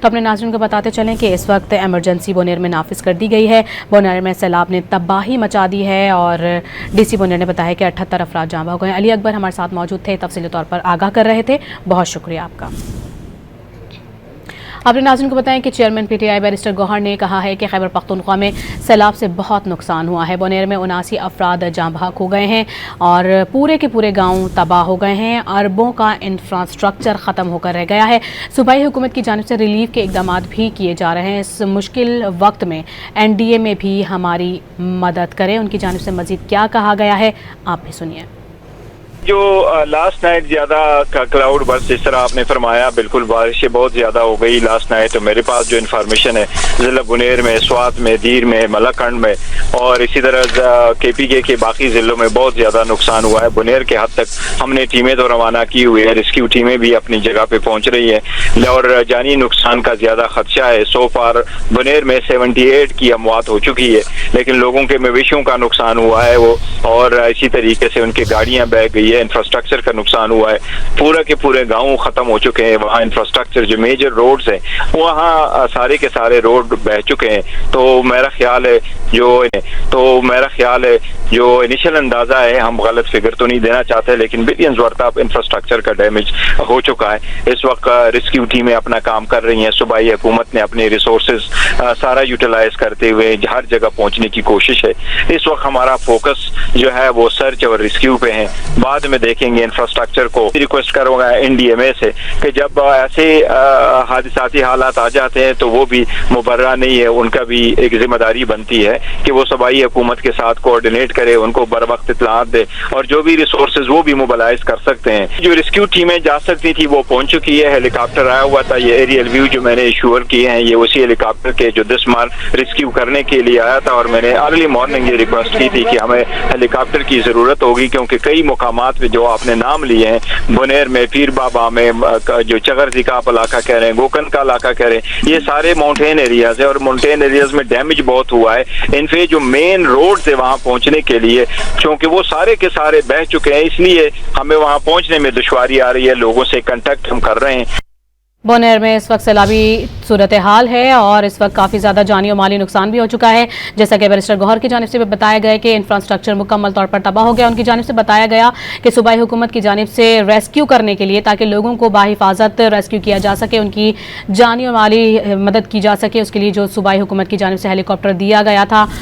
تو اپنے ناظرین کو بتاتے چلیں کہ اس وقت ایمرجنسی بونیر میں نافذ کر دی گئی ہے۔ بونیر میں سیلاب نے تباہی مچا دی ہے اور ڈی سی بونیر نے بتایا کہ 78 افراد جاں بحق ہوئے ہیں۔ علی اکبر ہمارے ساتھ موجود تھے، تفصیلی طور پر آگاہ کر رہے تھے، بہت شکریہ آپ کا۔ اپنے ناظرین کو بتائیں کہ chairman P T I barrister Gohar نے کہا ہے کہ خیبر پختونخوا میں سیلاب سے بہت نقصان ہوا ہے۔ بونیر میں 79 افراد جاں بحق ہو گئے ہیں اور پورے کے پورے گاؤں تباہ ہو گئے ہیں۔ اربوں کا انفراسٹرکچر ختم ہو کر رہ گیا ہے۔ صوبائی حکومت کی جانب سے ریلیف کے اقدامات بھی کیے جا رہے ہیں۔ اس مشکل وقت میں این ڈی اے میں بھی ہماری مدد کریں، ان کی جانب سے مزید کیا کہا گیا ہے آپ بھی سنیے۔ جو لاسٹ نائٹ زیادہ کلاؤڈ برس جس طرح آپ نے فرمایا، بالکل بارشیں بہت زیادہ ہو گئی لاسٹ نائٹ۔ تو میرے پاس جو انفارمیشن ہے ضلع بنیر میں، سوات میں، دیر میں، ملاکنڈ میں اور اسی طرح کے پی کے باقی ضلعوں میں بہت زیادہ نقصان ہوا ہے۔ بنیر کے حد تک ہم نے ٹیمیں تو روانہ کی ہوئی ہے، ریسکیو ٹیمیں بھی اپنی جگہ پہ پہنچ رہی ہیں اور جانی نقصان کا زیادہ خدشہ ہے۔ سو فار بنیر میں 78 کی اموات ہو چکی ہے، لیکن لوگوں کے مویشیوں کا نقصان ہوا ہے وہ، اور اسی طریقے سے ان کی گاڑیاں بہہ گئی، انفراسٹرکچر کا نقصان ہوا ہے۔ پورا کے پورے گاؤں ختم ہو چکے ہیں، وہاں انفراسٹرکچر جو میجر روڈز ہیں وہاں سارے کے سارے روڈ بہہ چکے ہیں۔ تو میرا خیال ہے جو انیشل اندازہ ہے، ہم غلط فگر تو نہیں دینا چاہتے، لیکن بلینز ورتھ آف انفراسٹرکچر کا ڈیمیج ہو چکا ہے۔ اس وقت ریسکیو ٹیمیں اپنا کام کر رہی ہیں، صوبائی حکومت نے اپنے ریسورسز سارا یوٹیلائز کرتے ہوئے ہر جگہ پہنچنے کی کوشش ہے۔ اس وقت ہمارا فوکس جو ہے وہ سرچ اور ریسکیو پہ ہے، بعد میں دیکھیں گے انفراسٹرکچر کو۔ ریکویسٹ کروں گا این ڈی ایم اے سے کہ جب ایسے حادثاتی حالات آ جاتے ہیں تو وہ بھی مبررہ نہیں ہے، ان کا بھی ایک ذمہ داری بنتی ہے کہ وہ صوبائی حکومت کے ساتھ کوآرڈینیٹ کرے، ان کو بر وقت اطلاعات دے اور جو بھی ریسورسز وہ بھی موبلائز کر سکتے ہیں۔ جو ریسکیو ٹیمیں جا سکتی تھی وہ پہنچ چکی ہے، ہیلی کاپٹر آیا ہوا تھا۔ یہ ایریل ویو جو میں نے ایشور کیے ہیں یہ اسی ہیلی کاپٹر کے جو 10 مار ریسکیو کرنے کے لیے آیا تھا، اور میں نے ارلی مارننگ یہ ریکویسٹ کی تھی کہ ہمیں ہیلی کاپٹر کی ضرورت ہوگی، کیونکہ کئی مقامات پہ جو آپ نے نام لیے ہیں، بنیر میں، پیر بابا میں، جو چغردی کا آپ علاقہ کہہ رہے ہیں، گوکن کا علاقہ کہہ رہے ہیں، یہ سارے ماؤنٹین ایریاز ہیں اور ماؤنٹین ایریاز میں ڈیمیج بہت ہوا ہے۔ ان پہ جو مین روڈ سے وہاں پہنچنے کے لیے، کیونکہ وہ سارے کے سارے بہہ چکے ہیں، اس لیے ہمیں وہاں پہنچنے میں دشواری آ رہی ہے۔ لوگوں سے کنٹیکٹ ہم کر رہے ہیں۔ بونیر میں اس وقت سیلابی صورتحال ہے اور اس وقت کافی زیادہ جانی و مالی نقصان بھی ہو چکا ہے، جیسا کہ بیرسٹر گوہر کی جانب سے بھی بتایا گیا کہ انفراسٹرکچر مکمل طور پر تباہ ہو گیا۔ ان کی جانب سے بتایا گیا کہ صوبائی حکومت کی جانب سے ریسکیو کرنے کے لیے، تاکہ لوگوں کو بحفاظت ریسکیو کیا جا سکے، ان کی جانی و مالی مدد کی جا سکے، اس کے لیے جو صوبائی حکومت کی جانب سے ہیلی کاپٹر دیا گیا تھا